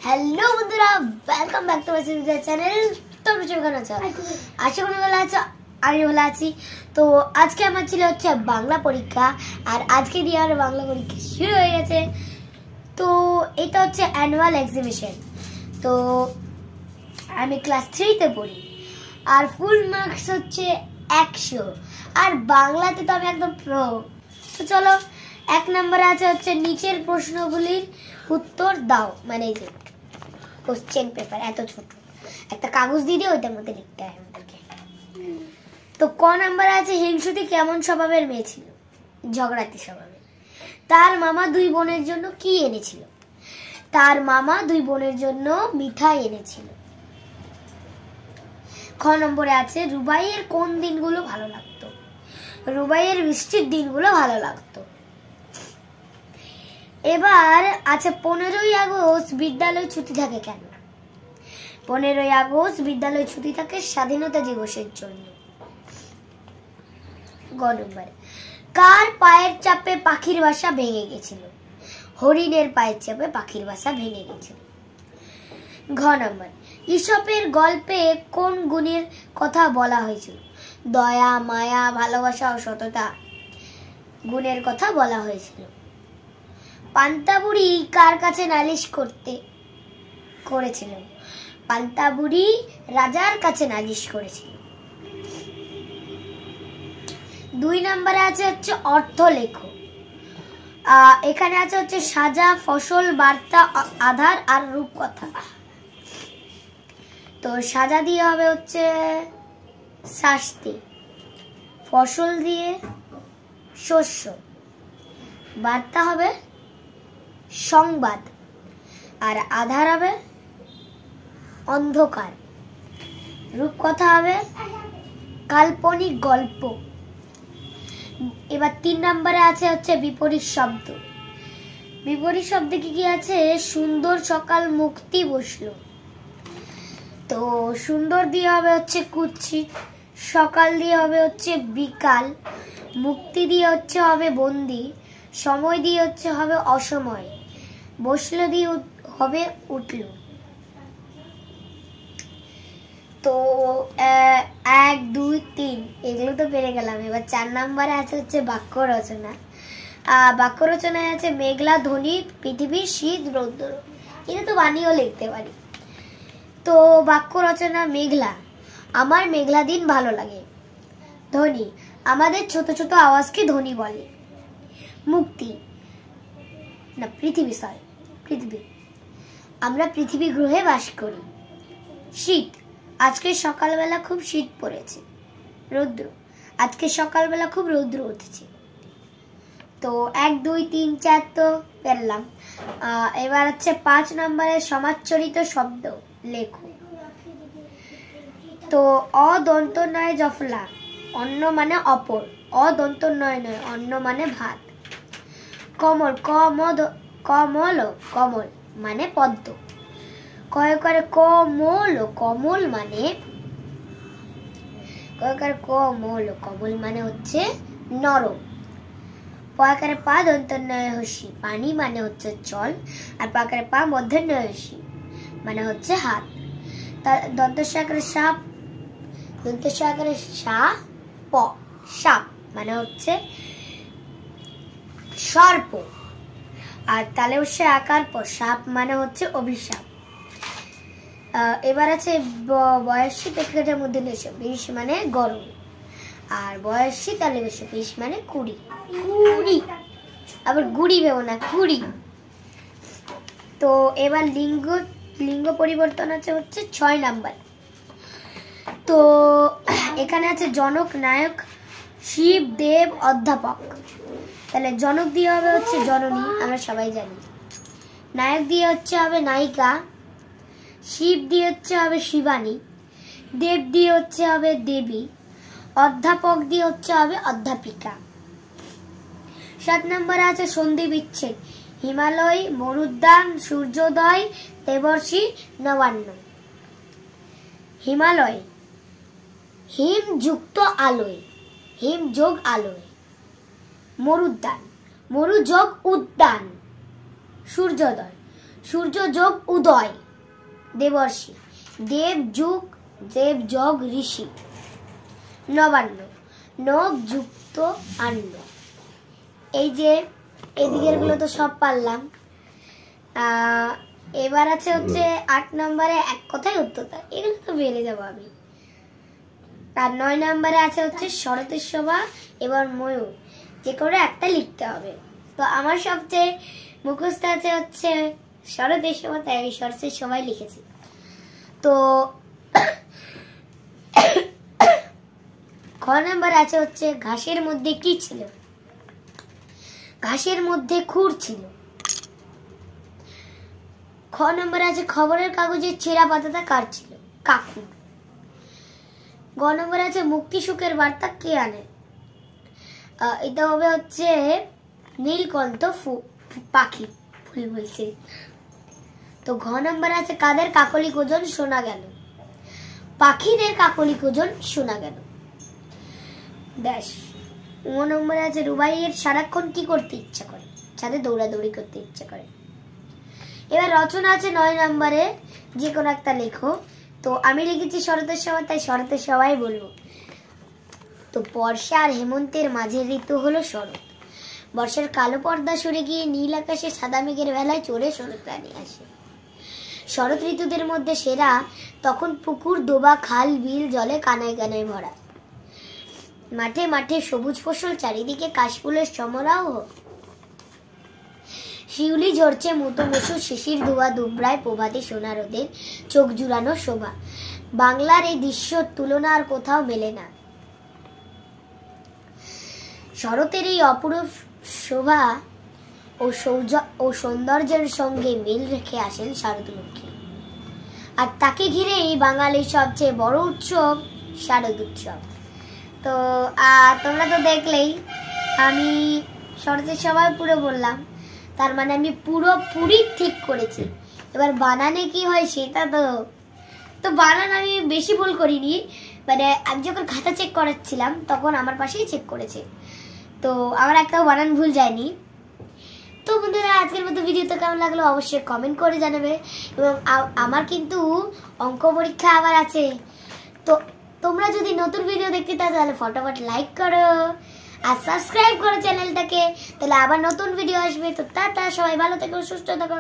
Hello বন্ধুরা, welcome back to my channel. তোমরা কেমন আছো? আশা করি ভালো আছো। আমি ভালো আছি। তো আজকে আমার ছিল হচ্ছে বাংলা পরীক্ষা, আর আজকে দিয়ে আমার বাংলা পরীক্ষা শুরু হয়ে গেছে। তো এটা হচ্ছে অ্যানুয়াল এক্সিবিশন। তো আমি ক্লাস 3-তে পড়ি, আর ফুল মার্কস হচ্ছে 100, আর বাংলাতে তো আমি একদম প্রো। তো চলো, 1 নম্বরে আছে হচ্ছে নিচের প্রশ্নগুলির উত্তর দাও। মানে এই যে কোশ্চেন পেপার এত ছোট একটা কাগজ দিয়ে দিয়ে ওইটার মধ্যে লিখতে হয় আমাদেরকে। তো ক নাম্বারে আছে হিংসুতি কেমন স্বভাবের মেয়ে ছিল? ঝগড়াতি স্বভাবের। তার মামা 2 বোনের জন্য কি এনেছিল? তার মামা 2 বোনের জন্য মিঠাই এনেছিল। খ নম্বরে আছে রুবাইয়ের কোন দিনগুলো ভালো লাগতো? রুবাইয়ের বৃষ্টির দিনগুলো ভালো লাগতো। এবার আছে 15ই আগস্ট বিদ্যালয় ছুটি থাকে কেন? 15ই আগস্ট বিদ্যালয় ছুটি থাকে স্বাধীনতা দিবসের জন্য। গ নম্বরে কার পায়ের চাপে পাখির বাসা ভেঙে গেছিল? হরিণের পায়ের চাপে পাখির বাসা ভেঙে গেছিল। ঘ নম্বর ঈশপের গল্পে কোন গুণের কথা বলা হয়েছিল? দয়া, মায়া, ভালোবাসা ও সততা গুণের কথা বলা হয়েছিল। পান্তাবুড়ি কার কাছে নালিশ করেছিল? পান্তাবুড়ি রাজার কাছে নালিশ করেছিল। 2 নম্বরে আছে হচ্ছে অর্থ লেখো। এখানে আছে হচ্ছে সাজা, ফসল, বার্তা, আধার আর রূপকথা। তো সাজা দিয়ে হবে হচ্ছে শাস্তি, ফসল দিয়ে শস্য, বার্তা হবে সংবাদ, আর আধার হবে অন্ধকার, রূপকথা হবে কাল্পনিক গল্প। এবার 3 নম্বরে আছে হচ্ছে বিপরীত শব্দ। বিপরীত শব্দে কি কি আছে? সুন্দর সকাল মুক্তি বসলো। তো সুন্দর দিয়ে হবে হচ্ছে কুৎসিত, সকাল দিয়ে হবে হচ্ছে বিকাল, মুক্তি দিয়ে হচ্ছে হবে বন্দি, সময় দিয়ে হচ্ছে হবে অসময়, বসলো দিয়ে হবে উঠল। তো 1, 2, 3 এগুলো তো পেরে গেলাম। এবার 4 নম্বরে আছে হচ্ছে বাক্য রচনা। বাক্য রচনায় আছে মেঘলা, ধনী, পৃথিবী, শীত, রৌদ্র। এটা তো বানিয়েও লিখতে পারি। তো বাক্য রচনা মেঘলা, আমার মেঘলা দিন ভালো লাগে। ধনী, আমাদের ছোট ছোট আওয়াজকে ধ্বনি বলে। মুক্তি না পৃথিবী, আমরা পৃথিবী গ্রহে বাস করি। শীত, আজকে সকালবেলা খুব শীত পড়েছে। রৌদ্র, আজকে সকালবেলা খুব রৌদ্র উঠেছে। তো 1, 2, 3, 4 তো পেলাম। এবার হচ্ছে 5 নম্বরের সমাজচরিত শব্দ লেখো। তো অদন্ত নয় জফলা, অন্য মানে অপর, অদন্ত নয় অন্য মানে ভাত। কমল, কমল মানে পদ্ম। কয়কারে কমল মানে হচ্ছে নরম। পয়কারে পা দন্তন্বয় হসি, পানি মানে হচ্ছে জল, আর পাকারে পা মধ্যন্বয় হসি মানে হচ্ছে হাত। দন্তস্বরে সাপ মানে হচ্ছে সর্প, আর তালে উৎসে আকার প সাপ মানে হচ্ছে অভিশাপ। এবার আছে বয়সী প্রেক্ষাপটের মধ্যে 20 মানে গরম, আর বয়সী তালে 20 মানে 20, আবার গুড়ি ভেবো না, কুড়ি। তো এবার লিঙ্গ পরিবর্তন আছে হচ্ছে 6 নাম্বার। তো এখানে আছে জনক, নায়ক, শিব, দেব, অধ্যাপক। তাহলে জনক দিয়ে হবে হচ্ছে জননী, আমরা সবাই জানি। নায়ক দিয়ে হচ্ছে হবে নায়িকা, শিব দিয়ে হচ্ছে হবে শিবানী, দেব দিয়ে হচ্ছে হবে দেবী, অধ্যাপক দিয়ে হচ্ছে হবে অধ্যাপিকা। 7 নম্বরে আছে সন্ধি বিচ্ছেদ। হিমালয়, মরুদ্যান, সূর্যোদয়, দেবর্ষি, নবান্ন। হিমালয়, হিম যুক্ত আলোয়, হিম যোগ আলোয়। মরুদ্যান, মরু যোগ উদ্যান। সূর্যোদয়, সূর্য যোগ উদয়, দেবর্ষি। দেব যোগ ঋষি, নবান্ন। নব যুক্ত আন্ন। এই যে এদিকের গুলো তো সব পারলাম। এবার আছে হচ্ছে 8 নম্বরে এক কথায় উত্তরটা, এগুলো তো বেলে যাবো আমি। আর 9 নম্বরে আছে হচ্ছে শরতের শোভা এবার ময়ূর, যে করে একটা লিখতে হবে। তো আমার সবচেয়ে মুখস্থ আছে হচ্ছে শরতের শোভা, তাই আমি শরতের শোভাই লিখেছি। তো খ নম্বর আছে হচ্ছে ঘাসের মধ্যে কি ছিল? ঘাসের মধ্যে খুর ছিল। খ নম্বরে আছে খবরের কাগজের ছেঁড়া পাতাটা কার ছিল? কাকু। গ নম্বরে আছে মুক্তি সুখের বার্তা কে আনে? এটা হবে হচ্ছে নীলকণ্ঠ পাখি, ফুল বলছে। তো ঘ নম্বরে আছে কাদের কাকলি কোজন শোনা গেল? পাখিদের কাকলি কোজন শোনা গেল। ব্যাস। ও নম্বরে আছে রুবাইয়ের সারাক্ষণ কি করতে ইচ্ছা করে? ছাদে দৌড়াদৌড়ি করতে ইচ্ছা করে। এবার রচনা আছে 9 নম্বরে, যে কোনো একটা লেখো। তো আমি লিখেছি শরতের শোভা, তাই শরতের শোভাই বলবো। তো বর্ষা আর হেমন্তের মাঝের ঋতু হলো শরৎ। বর্ষার কালো পর্দা সরে গিয়ে নীল আকাশে সাদা মেঘের বেলায় চড়ে শরৎ রানী আসে। শরৎ ঋতুদের মধ্যে সেরা, তখন পুকুর ডোবা খাল বিল জলে কানায় কানায় ভরা। মাঠে মাঠে সবুজ ফসল, চারিদিকে কাশফুলের সমারোহ। শিউলি ঝরছে মুতো মুসু, শিশির ধোয়া দুবরায় প্রভাতে সোনা রোদের চোখ জুড়ানো শোভা। বাংলার এই দৃশ্যর তুলনা আর কোথাও মেলে না। শরতের এই অপরূপ শোভা ও সৌন্দর্যের সঙ্গে মিল রেখে আসেন শারদলক্ষ্মী। আর তাকে ঘিরেই বাঙালির সবচেয়ে বড় উৎসব শারদ উৎসব। তো তোমরা তো দেখলেই আমি শরতের সবাই পুরো বললাম, তার মানে আমি পুরোপুরি ঠিক করেছি। এবার বানানে কি হয় সেটা তো বানান আমি বেশি ভুল করিনি, মানে আমি যখন খাতা চেক করাচ্ছিলাম তখন আমার পাশেই চেক করেছে, তো আমার একটাও বানান ভুল যায়নি। তো বন্ধুরা, আজকের মতো ভিডিওটা কেমন লাগলো অবশ্যই কমেন্ট করে জানাবে। এবং আমার কিন্তু অঙ্ক পরীক্ষা আবার আছে, তো তোমরা যদি নতুন ভিডিও দেখতে চাও তাহলে ফটাফট লাইক করো আর সাবস্ক্রাইব করো চ্যানেলটাকে, তাহলে আবার নতুন ভিডিও আসবে। তো টাটা, সবাই ভালো থেকো, সুস্থ থাকো।